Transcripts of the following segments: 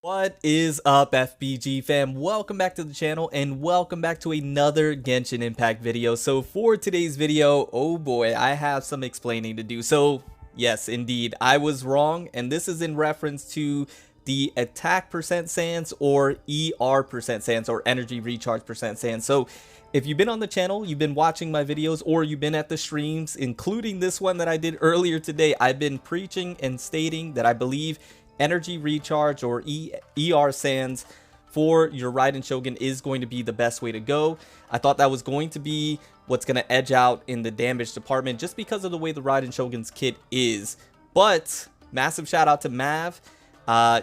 What is up, FBG fam? Welcome back to the channel and welcome back to another Genshin Impact video. So for today's video, oh boy, I have some explaining to do. So yes, indeed, I was wrong, and this is in reference to the attack percent SANS or ER percent SANS or energy recharge percent SANS. So if you've been on the channel, you've been watching my videos, or you've been at the streams, including this one that I did earlier today, I've been preaching and stating that I believe energy recharge or ER SANS for your Raiden Shogun is going to be the best way to go. I thought that was going to be what's going to edge out in the damage department just because of the way the Raiden Shogun's kit is. But massive shout out to Mav.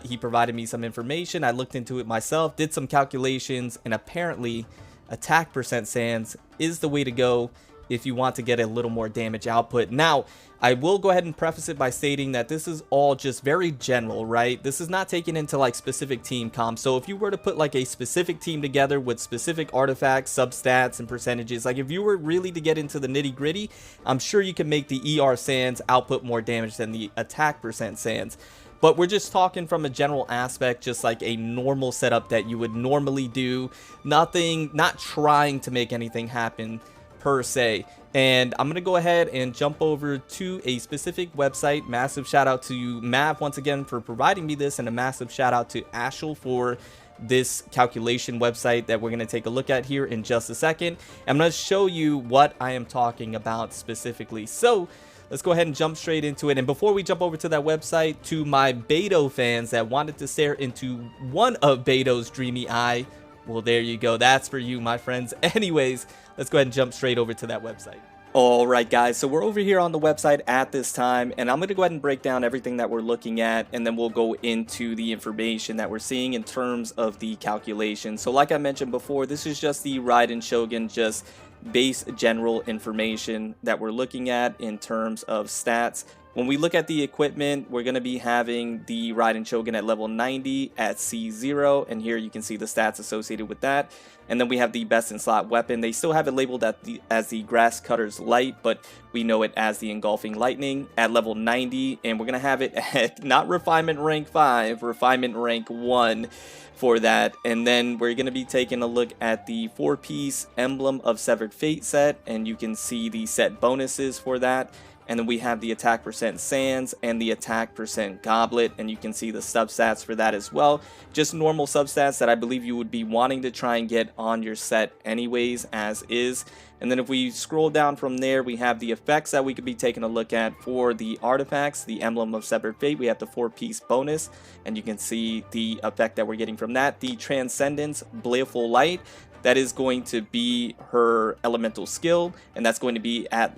He provided me some information. I looked into it myself, did some calculations, and apparently attack percent SANS is the way to go if you want to get a little more damage output. Now, I will go ahead and preface it by stating that this is all just very general, right? This is not taken into like specific team comps. So if you were to put like a specific team together with specific artifacts, substats, and percentages, like if you were really to get into the nitty gritty, I'm sure you can make the ER SANS output more damage than the attack percent SANS. But we're just talking from a general aspect, just like a normal setup that you would normally do. Nothing, not trying to make anything happen per se. And I'm gonna go ahead and jump over to a specific website. Massive shout out to Mav once again for providing me this, and a massive shout out to Ashel for this calculation website that we're going to take a look at here in just a second. I'm going to show you what I am talking about specifically. So let's go ahead and jump straight into it. And before we jump over to that website, to my Beto fans that wanted to stare into one of Beto's dreamy eye, well, there you go. That's for you, my friends. Anyways, let's go ahead and jump straight over to that website. All right, guys, so we're over here on the website at this time, and I'm going to go ahead and break down everything that we're looking at, and then we'll go into the information that we're seeing in terms of the calculation. So like I mentioned before, this is just the Raiden Shogun, just base general information that we're looking at in terms of stats. When we look at the equipment, we're going to be having the Raiden Shogun at level 90 at C0, and here you can see the stats associated with that. And then we have the best in slot weapon. They still have it labeled as the Grass Cutter's Light, but we know it as the Engulfing Lightning at level 90, and we're going to have it at not Refinement Rank 5, Refinement Rank 1 for that. And then we're going to be taking a look at the 4-piece Emblem of Severed Fate set, and you can see the set bonuses for that. And then we have the attack percent SANS and the attack percent Goblet, and you can see the substats for that as well. Just normal substats that I believe you would be wanting to try and get on your set anyways, as is. And then if we scroll down from there, we have the effects that we could be taking a look at for the artifacts. The Emblem of Severed Fate, we have the 4-piece bonus, and you can see the effect that we're getting from that. The Transcendence Baleful Light, that is going to be her elemental skill, and that's going to be at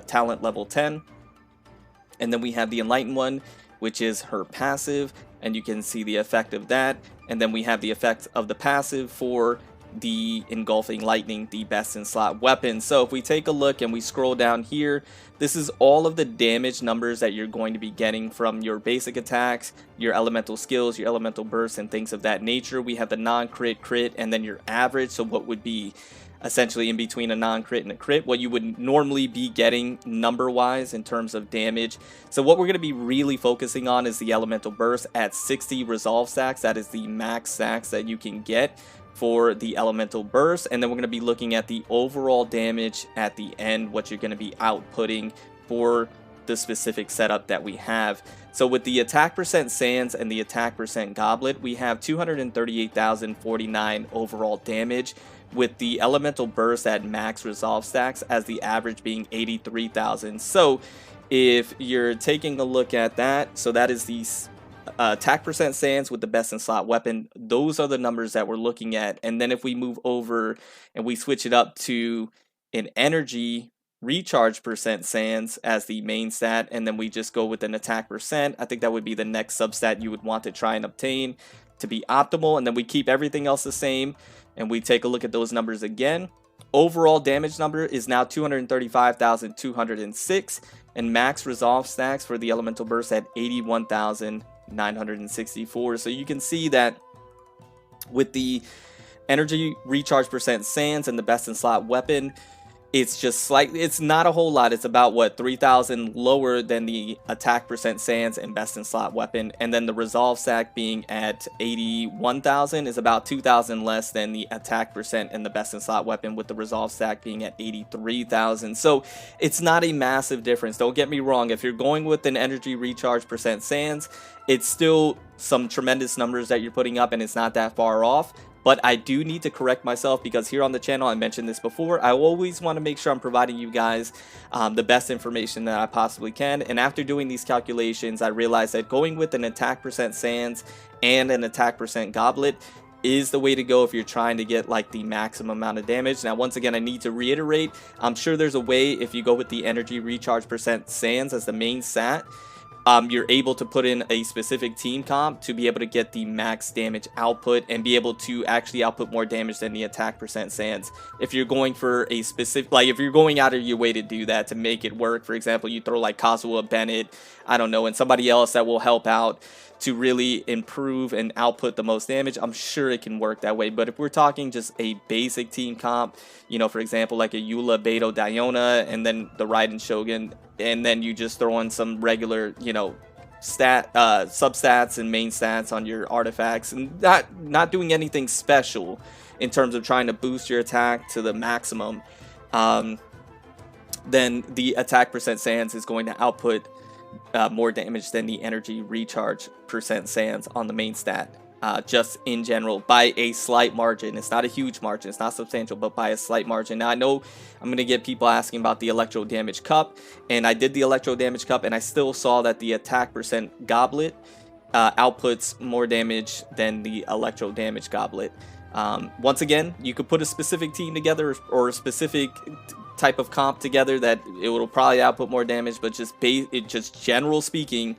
talent level 10. And then we have the Enlightened one, which is her passive, and you can see the effect of that. And then we have the effect of the passive for the Engulfing Lightning, the best in slot weapon. So if we take a look and we scroll down here, this is all of the damage numbers that you're going to be getting from your basic attacks, your elemental skills, your elemental bursts, and things of that nature. We have the non-crit, crit, and then your average. So what would be essentially in between a non-crit and a crit, what you would normally be getting number-wise in terms of damage. So what we're going to be really focusing on is the elemental burst at 60 resolve stacks. That is the max stacks that you can get for the elemental burst. And then we're going to be looking at the overall damage at the end, what you're going to be outputting for the specific setup that we have. So with the attack percent SANS and the attack percent Goblet, we have 238,049 overall damage, with the elemental burst at max resolve stacks as the average being 83,000. So if you're taking a look at that, so that is the attack percent SANS with the best in slot weapon. Those are the numbers that we're looking at. And then if we move over and we switch it up to an energy recharge percent SANS as the main stat, and then we just go with an attack percent, I think that would be the next substat you would want to try and obtain to be optimal. And then we keep everything else the same, and we take a look at those numbers again. Overall damage number is now 235,206, and max resolve stacks for the elemental burst at 81,964. So you can see that with the energy recharge percent SANS and the best in slot weapon, It's just slightly, it's not a whole lot. It's about what, 3,000 lower than the attack percent SANS and best in slot weapon. And then the resolve stack being at 81,000 is about 2,000 less than the attack percent and the best in slot weapon, with the resolve stack being at 83,000. So it's not a massive difference. Don't get me wrong. If you're going with an energy recharge percent SANS, it's still some tremendous numbers that you're putting up, and it's not that far off. But I do need to correct myself, because here on the channel, I mentioned this before, I always want to make sure I'm providing you guys the best information that I possibly can. And after doing these calculations, I realized that going with an attack percent SANS and an attack percent goblet is the way to go if you're trying to get like the maximum amount of damage. Now, once again, I need to reiterate, I'm sure there's a way if you go with the energy recharge percent SANS as the main stat, you're able to put in a specific team comp to be able to get the max damage output and be able to actually output more damage than the attack percent SANS. If you're going for a specific, like if you're going out of your way to do that to make it work, for example, you throw like Kazuha, Bennett, I don't know, and somebody else that will help out to really improve and output the most damage, I'm sure it can work that way. But if we're talking just a basic team comp, you know, for example, like a Eula, Beto, Diona, and then the Raiden Shogun, and then you just throw in some regular, you know, substats and main stats on your artifacts, and not doing anything special in terms of trying to boost your attack to the maximum, then the attack percent SANS is going to output more damage than the energy recharge percent SANS on the main stat, just in general, by a slight margin. It's not a huge margin, it's not substantial, but by a slight margin. Now, I know I'm going to get people asking about the electro damage cup, and I did the electro damage cup, and I still saw that the attack percent goblet outputs more damage than the electro damage goblet. Once again, you could put a specific team together or a specific type of comp together that it will probably output more damage, but just general speaking,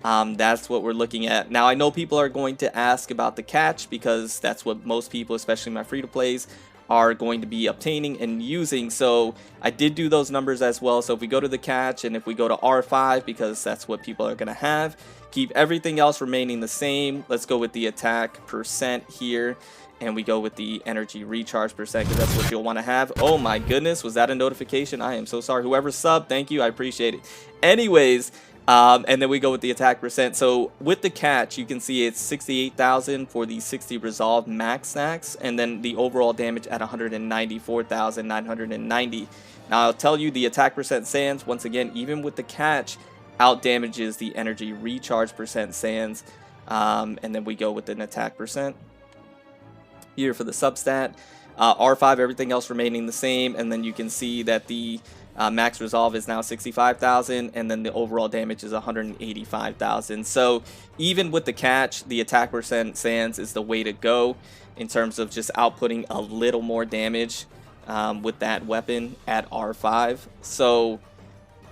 that's what we're looking at. Now, I know people are going to ask about the catch, because that's what most people, especially my free-to-plays, are going to be obtaining and using. So I did do those numbers as well. So if we go to the catch, and if we go to R5, because that's what people are going to have, keep everything else remaining the same. Let's go with the attack percent here, and we go with the energy recharge percent, because that's what you'll want to have. Oh my goodness, was that a notification? I am so sorry. Whoever subbed, thank you, I appreciate it. Anyways, and then we go with the attack percent. So with the catch, you can see it's 68,000 for the 60 resolve max stacks, and then the overall damage at 194,990. Now, I'll tell you, the attack percent SANS, once again, even with the catch, out damages the energy recharge percent SANS. And then we go with an attack percent here for the substat. R5, everything else remaining the same, and then you can see that the max resolve is now 65,000, and then the overall damage is 185,000. So even with the catch, the attack percent SANS is the way to go in terms of just outputting a little more damage with that weapon at R5. So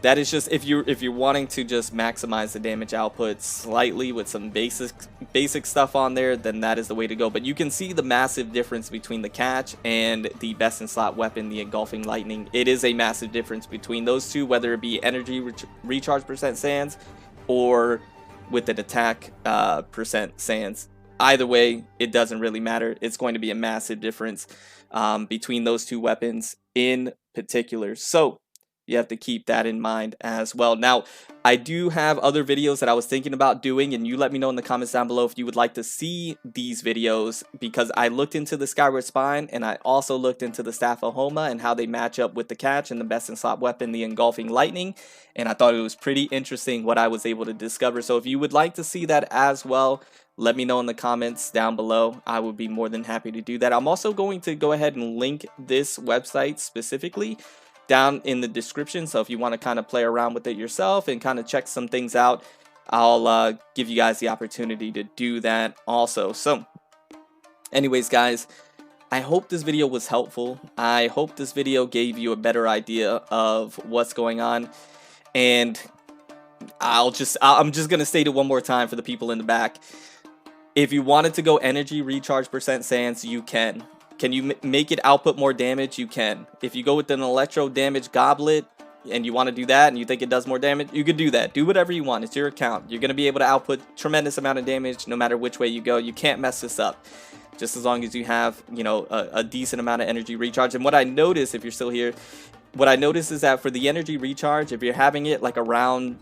that is just, if you're wanting to just maximize the damage output slightly with some basic stuff on there, then that is the way to go. But you can see the massive difference between the catch and the best in slot weapon, the engulfing lightning. It is a massive difference between those two, whether it be energy recharge percent SANS or with an attack percent SANS. Either way, it doesn't really matter. It's going to be a massive difference between those two weapons in particular. So you have to keep that in mind as well. Now, I do have other videos that I was thinking about doing, and you let me know in the comments down below if you would like to see these videos, because I looked into the Skyward Spine, and I also looked into the Staff of Homa and how they match up with the catch and the best in slot weapon, the engulfing lightning, and I thought it was pretty interesting what I was able to discover. So if you would like to see that as well, let me know in the comments down below. I would be more than happy to do that. I'm also going to go ahead and link this website specifically down in the description, so if you want to kind of play around with it yourself and kind of check some things out, I'll give you guys the opportunity to do that also. So anyways, guys, I hope this video was helpful. I hope this video gave you a better idea of what's going on, and I'm just gonna state it one more time for the people in the back. If you wanted to go energy recharge percent SANS, you can. Can you make it output more damage? You can. If you go with an electro damage goblet and you want to do that and you think it does more damage, you could do that. Do whatever you want. It's your account. You're going to be able to output tremendous amount of damage no matter which way you go. You can't mess this up, just as long as you have, you know, a decent amount of energy recharge. And what I noticed, if you're still here, what I noticed is that for the energy recharge, if you're having it like around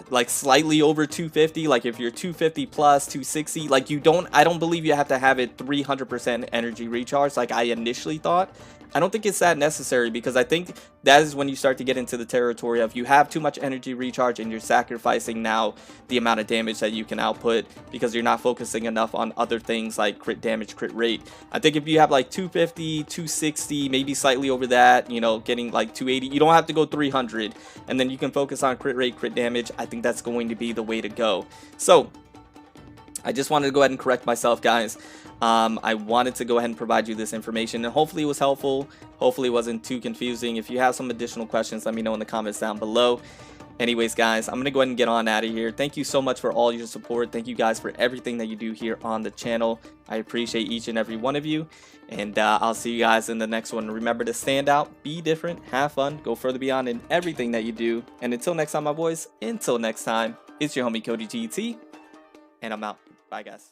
like slightly over 250, like if you're 250 plus 260, like I don't believe you have to have it 300% energy recharge like I initially thought. I don't think it's that necessary, because I think that is when you start to get into the territory of you have too much energy recharge and you're sacrificing now the amount of damage that you can output because you're not focusing enough on other things like crit damage, crit rate. I think if you have like 250, 260, maybe slightly over that, you know, getting like 280, you don't have to go 300, and then you can focus on crit rate, crit damage. I think that's going to be the way to go. So I just wanted to go ahead and correct myself, guys. I wanted to go ahead and provide you this information, and hopefully it was helpful. Hopefully it wasn't too confusing. If you have some additional questions, let me know in the comments down below. Anyways, guys, I'm going to go ahead and get on out of here. Thank you so much for all your support. Thank you guys for everything that you do here on the channel. I appreciate each and every one of you, and I'll see you guys in the next one. Remember to stand out, be different, have fun, go further beyond in everything that you do. And until next time, my boys, until next time, it's your homie Cody GT, and I'm out. Bye, guys.